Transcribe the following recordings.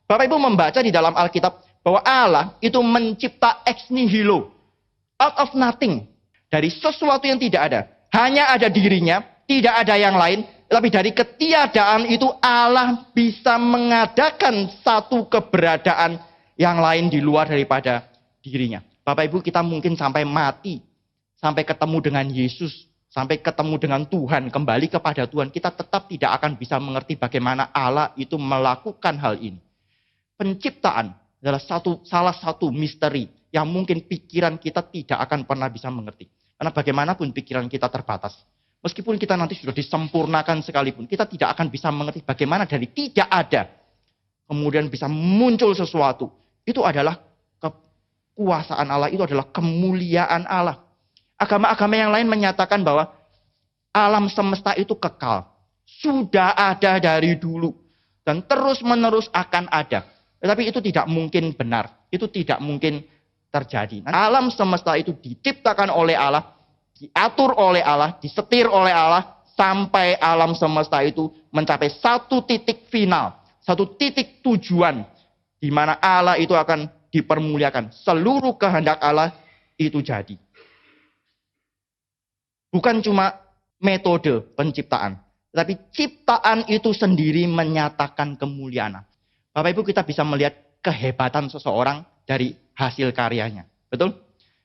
Bapak Ibu membaca di dalam Alkitab bahwa Allah itu mencipta ex nihilo, out of nothing, dari sesuatu yang tidak ada. Hanya ada dirinya, tidak ada yang lain. Tapi dari ketiadaan itu Allah bisa mengadakan satu keberadaan yang lain di luar daripada dirinya. Bapak Ibu, kita mungkin sampai mati, sampai ketemu dengan Yesus, sampai ketemu dengan Tuhan, kembali kepada Tuhan, kita tetap tidak akan bisa mengerti bagaimana Allah itu melakukan hal ini. Penciptaan adalah salah satu misteri yang mungkin pikiran kita tidak akan pernah bisa mengerti. Karena bagaimanapun pikiran kita terbatas. Meskipun kita nanti sudah disempurnakan sekalipun, kita tidak akan bisa mengerti bagaimana dari tidak ada, kemudian bisa muncul sesuatu. Itu adalah kekuasaan Allah, itu adalah kemuliaan Allah. Agama-agama yang lain menyatakan bahwa alam semesta itu kekal. Sudah ada dari dulu. Dan terus-menerus akan ada. Tetapi itu tidak mungkin benar. Itu tidak mungkin terjadi. Alam semesta itu diciptakan oleh Allah, diatur oleh Allah, disetir oleh Allah, sampai alam semesta itu mencapai satu titik final, satu titik tujuan, di mana Allah itu akan dipermuliakan. Seluruh kehendak Allah itu jadi. Bukan cuma metode penciptaan, tetapi ciptaan itu sendiri menyatakan kemuliaan. Bapak Ibu, kita bisa melihat kehebatan seseorang dari hasil karyanya. Betul?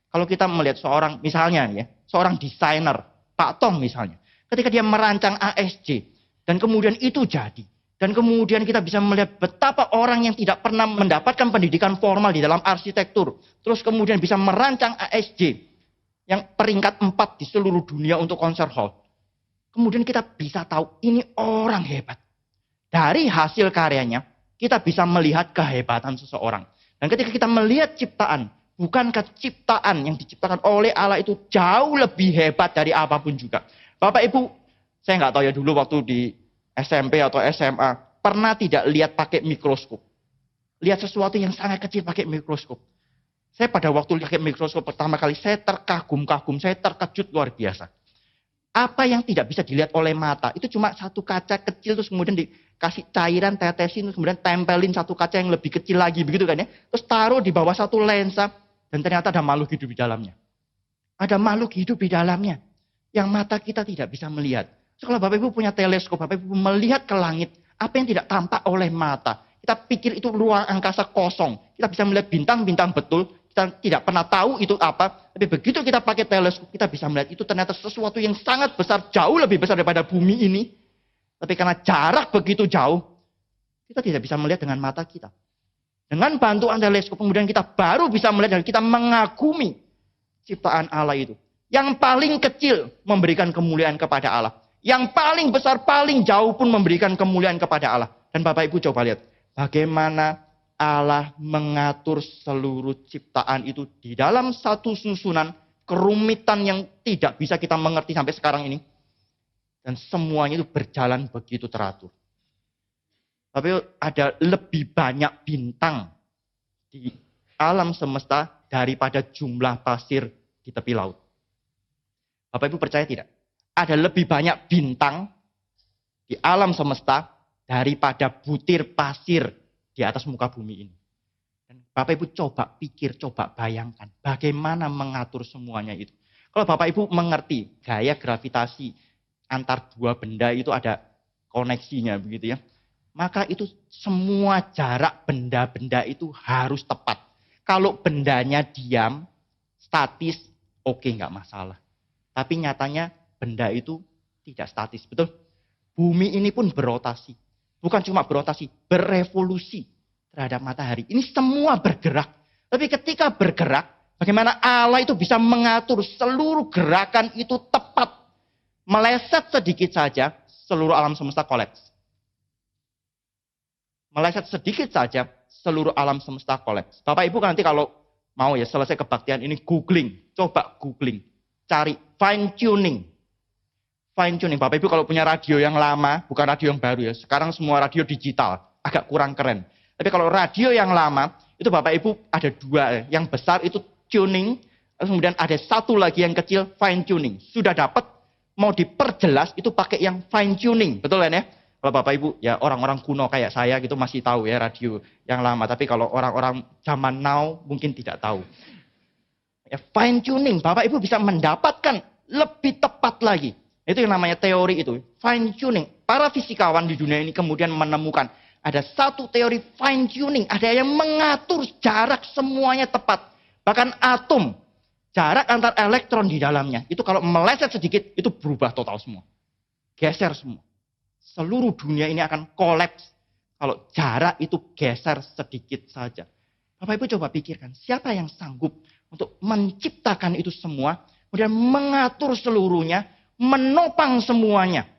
Kalau kita melihat seorang, misalnya ya, seorang desainer, Pak Tong misalnya, ketika dia merancang ASJ, dan kemudian itu jadi. Dan kemudian kita bisa melihat betapa orang yang tidak pernah mendapatkan pendidikan formal di dalam arsitektur, terus kemudian bisa merancang ASJ, yang peringkat 4 di seluruh dunia untuk konser hall. Kemudian kita bisa tahu, ini orang hebat. Dari hasil karyanya, kita bisa melihat kehebatan seseorang. Dan ketika kita melihat ciptaan, bukankah ciptaan yang diciptakan oleh Allah itu jauh lebih hebat dari apapun juga. Bapak Ibu, saya nggak tahu ya dulu waktu di SMP atau SMA, pernah tidak lihat pakai mikroskop. Lihat sesuatu yang sangat kecil pakai mikroskop. Saya pada waktu pakai mikroskop pertama kali, saya terkagum-kagum, saya terkejut luar biasa. Apa yang tidak bisa dilihat oleh mata, itu cuma satu kaca kecil, terus kemudian dikasih cairan, tetesin, terus kemudian tempelin satu kaca yang lebih kecil lagi, begitu kan ya. Terus taruh di bawah satu lensa, dan ternyata ada makhluk hidup di dalamnya. Ada makhluk hidup di dalamnya, yang mata kita tidak bisa melihat. So, kalau Bapak Ibu punya teleskop, Bapak Ibu melihat ke langit, apa yang tidak tampak oleh mata, kita pikir itu ruang angkasa kosong. Kita bisa melihat bintang-bintang betul, kita tidak pernah tahu itu apa, tapi begitu kita pakai teleskop, kita bisa melihat itu ternyata sesuatu yang sangat besar, jauh lebih besar daripada bumi ini. Tapi karena jarak begitu jauh, kita tidak bisa melihat dengan mata kita. Dengan bantuan teleskop, kemudian kita baru bisa melihat dan kita mengagumi ciptaan Allah itu. Yang paling kecil memberikan kemuliaan kepada Allah. Yang paling besar, paling jauh pun memberikan kemuliaan kepada Allah. Dan Bapak Ibu coba lihat, bagaimana Allah mengatur seluruh ciptaan itu di dalam satu susunan kerumitan yang tidak bisa kita mengerti sampai sekarang ini. Dan semuanya itu berjalan begitu teratur. Tapi ada lebih banyak bintang di alam semesta daripada jumlah pasir di tepi laut. Bapak Ibu percaya tidak? Ada lebih banyak bintang di alam semesta daripada butir pasir di atas muka bumi ini. Dan Bapak Ibu coba pikir, coba bayangkan bagaimana mengatur semuanya itu. Kalau Bapak Ibu mengerti gaya gravitasi antar dua benda itu ada koneksinya begitu ya. Maka itu semua jarak benda-benda itu harus tepat. Kalau bendanya diam, statis, oke, nggak masalah. Tapi nyatanya benda itu tidak statis, betul? Bumi ini pun berotasi. Bukan cuma berotasi, berevolusi terhadap matahari. Ini semua bergerak. Tapi ketika bergerak, bagaimana Allah itu bisa mengatur seluruh gerakan itu tepat. Meleset sedikit saja, seluruh alam semesta kolaps. Meleset sedikit saja, seluruh alam semesta kolaps. Bapak Ibu nanti kalau mau ya selesai kebaktian ini googling. Coba googling. Cari fine tuning. Fine tuning. Bapak Ibu kalau punya radio yang lama, bukan radio yang baru ya. Sekarang semua radio digital. Agak kurang keren. Tapi kalau radio yang lama, itu Bapak Ibu ada dua. Yang besar itu tuning. Kemudian ada satu lagi yang kecil fine tuning. Sudah dapat, mau diperjelas itu pakai yang fine tuning. Betul kan ya? Kalau Bapak Ibu, ya orang-orang kuno kayak saya gitu masih tahu ya radio yang lama. Tapi kalau orang-orang zaman now mungkin tidak tahu. Ya, fine tuning, Bapak Ibu bisa mendapatkan lebih tepat lagi. Itu yang namanya teori itu, fine tuning. Para fisikawan di dunia ini kemudian menemukan ada satu teori fine tuning, ada yang mengatur jarak semuanya tepat. Bahkan atom, jarak antar elektron di dalamnya, itu kalau meleset sedikit, itu berubah total semua. Geser semua. Seluruh dunia ini akan kolaps kalau jarak itu geser sedikit saja. Bapak Ibu coba pikirkan, siapa yang sanggup untuk menciptakan itu semua, kemudian mengatur seluruhnya, menopang semuanya.